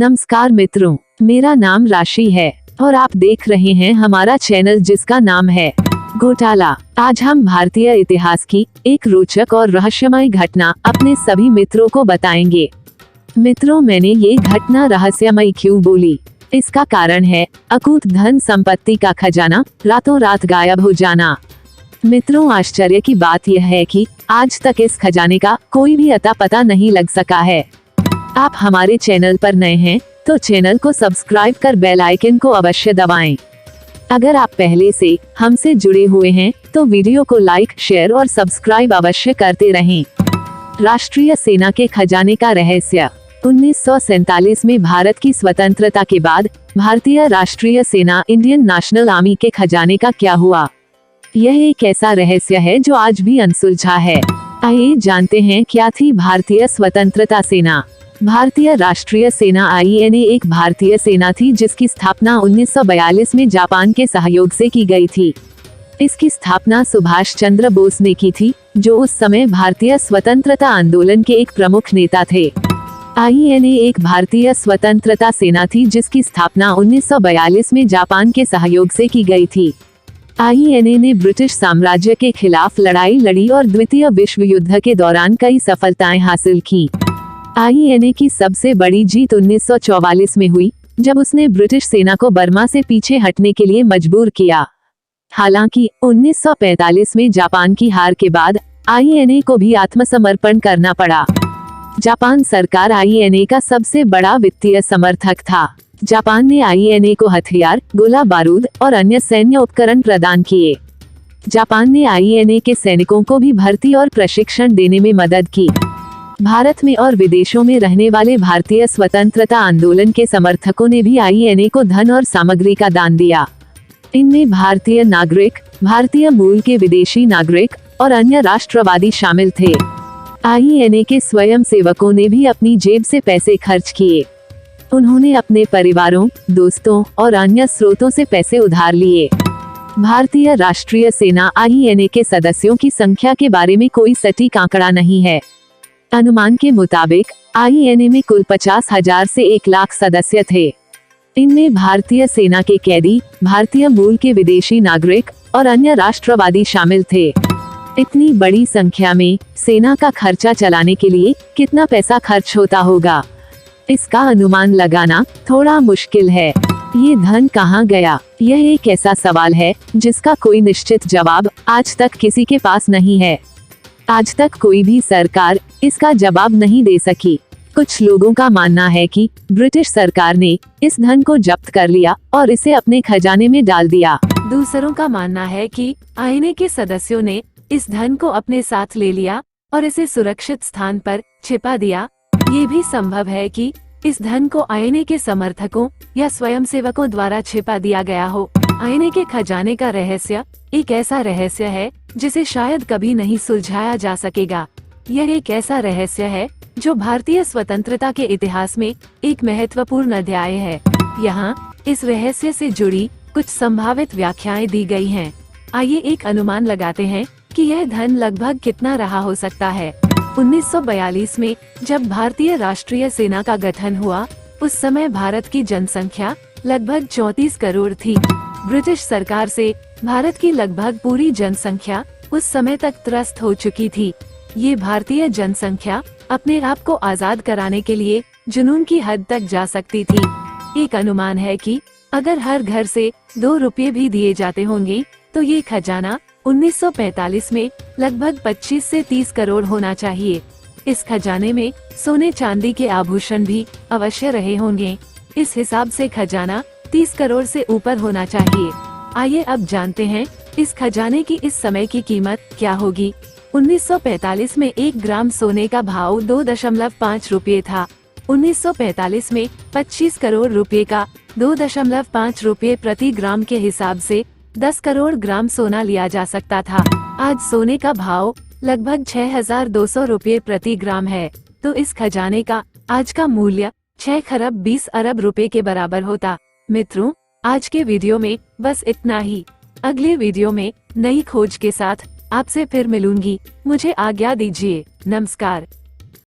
नमस्कार मित्रों, मेरा नाम राशि है और आप देख रहे हैं हमारा चैनल जिसका नाम है घोटाला। आज हम भारतीय इतिहास की एक रोचक और रहस्यमय घटना अपने सभी मित्रों को बताएंगे। मित्रों, मैंने ये घटना रहस्यमय क्यों बोली? इसका कारण है अकूत धन संपत्ति का खजाना रातों रात गायब हो जाना। मित्रों, आश्चर्य की बात यह है कि आज तक इस खजाने का कोई भी अता पता नहीं लग सका है। आप हमारे चैनल पर नए हैं तो चैनल को सब्सक्राइब कर बेल आइकन को अवश्य दबाएं। अगर आप पहले से हमसे जुड़े हुए हैं तो वीडियो को लाइक, शेयर और सब्सक्राइब अवश्य करते रहें। राष्ट्रीय सेना के खजाने का रहस्य। 1947 में भारत की स्वतंत्रता के बाद भारतीय राष्ट्रीय सेना इंडियन नेशनल आर्मी के खजाने का क्या हुआ? यह एक ऐसा रहस्य है जो आज भी अनसुलझा है। आइए जानते हैं क्या थी भारतीय स्वतंत्रता सेना। भारतीय राष्ट्रीय सेना INA एक भारतीय सेना थी जिसकी स्थापना 1942 में जापान के सहयोग से की गई थी। इसकी स्थापना सुभाष चंद्र बोस ने की थी, जो उस समय भारतीय स्वतंत्रता आंदोलन के एक प्रमुख नेता थे। INA एक भारतीय स्वतंत्रता सेना थी जिसकी स्थापना 1942 में जापान के सहयोग से की गई थी। INA ने ब्रिटिश साम्राज्य के खिलाफ लड़ाई लड़ी और द्वितीय विश्व युद्ध के दौरान कई सफलताएं हासिल की। INA की सबसे बड़ी जीत 1944 में हुई, जब उसने ब्रिटिश सेना को बर्मा से पीछे हटने के लिए मजबूर किया। हालांकि 1945 में जापान की हार के बाद INA को भी आत्मसमर्पण करना पड़ा। जापान सरकार INA का सबसे बड़ा वित्तीय समर्थक था। जापान ने INA को हथियार, गोला बारूद और अन्य सैन्य उपकरण प्रदान किए। जापान ने INA के सैनिकों को भी भर्ती और प्रशिक्षण देने में मदद की। भारत में और विदेशों में रहने वाले भारतीय स्वतंत्रता आंदोलन के समर्थकों ने भी INA को धन और सामग्री का दान दिया। इनमें भारतीय नागरिक, भारतीय मूल के विदेशी नागरिक और अन्य राष्ट्रवादी शामिल थे। INA के स्वयंसेवकों ने भी अपनी जेब से पैसे खर्च किए। उन्होंने अपने परिवारों, दोस्तों और अन्य स्रोतों से पैसे उधार लिए। भारतीय राष्ट्रीय सेना INA के सदस्यों की संख्या के बारे में कोई सटीक आंकड़ा नहीं है। अनुमान के मुताबिक INA में कुल 50,000 से 1 लाख सदस्य थे। इनमें भारतीय सेना के कैदी, भारतीय मूल के विदेशी नागरिक और अन्य राष्ट्रवादी शामिल थे। इतनी बड़ी संख्या में सेना का खर्चा चलाने के लिए कितना पैसा खर्च होता होगा, इसका अनुमान लगाना थोड़ा मुश्किल है। ये धन कहाँ गया? यह एक ऐसा सवाल है जिसका कोई निश्चित जवाब आज तक किसी के पास नहीं है। आज तक कोई भी सरकार इसका जवाब नहीं दे सकी। कुछ लोगों का मानना है कि ब्रिटिश सरकार ने इस धन को जब्त कर लिया और इसे अपने खजाने में डाल दिया। दूसरों का मानना है कि INA के सदस्यों ने इस धन को अपने साथ ले लिया और इसे सुरक्षित स्थान पर छिपा दिया। ये भी संभव है कि इस धन को INA के समर्थकों या स्वयंसेवकों द्वारा छिपा दिया गया हो। INA के खजाने का रहस्य एक ऐसा रहस्य है जिसे शायद कभी नहीं सुलझाया जा सकेगा। यह एक ऐसा रहस्य है जो भारतीय स्वतंत्रता के इतिहास में एक महत्वपूर्ण अध्याय है। यहाँ इस रहस्य से जुड़ी कुछ संभावित व्याख्याएं दी गई हैं। आइए एक अनुमान लगाते हैं कि यह धन लगभग कितना रहा हो सकता है। 1942 में जब भारतीय राष्ट्रीय सेना का गठन हुआ, उस समय भारत की जनसंख्या लगभग 34 करोड़ थी। ब्रिटिश सरकार से भारत की लगभग पूरी जनसंख्या उस समय तक त्रस्त हो चुकी थी। ये भारतीय जनसंख्या अपने आप को आजाद कराने के लिए जुनून की हद तक जा सकती थी। एक अनुमान है कि अगर हर घर से 2 रुपये भी दिए जाते होंगे तो ये खजाना 1945 में लगभग 25 से 30 करोड़ होना चाहिए। इस खजाने में सोने चांदी के आभूषण भी अवश्य रहे होंगे। इस हिसाब से खजाना 30 करोड़ से ऊपर होना चाहिए। आइए अब जानते हैं इस खजाने की इस समय की कीमत क्या होगी। 1945 में 1 ग्राम सोने का भाव 2.5 रुपये था। 1945 में 25 करोड़ रुपए का 2.5 रुपये प्रति ग्राम के हिसाब से 10 करोड़ ग्राम सोना लिया जा सकता था। आज सोने का भाव लगभग 6,200 रुपये प्रति ग्राम है, तो इस खजाने का आज का मूल्य 6 खरब 20 अरब रुपए के बराबर होता। मित्रों, आज के वीडियो में बस इतना ही। अगले वीडियो में नई खोज के साथ आपसे फिर मिलूंगी। मुझे आज्ञा दीजिए। नमस्कार।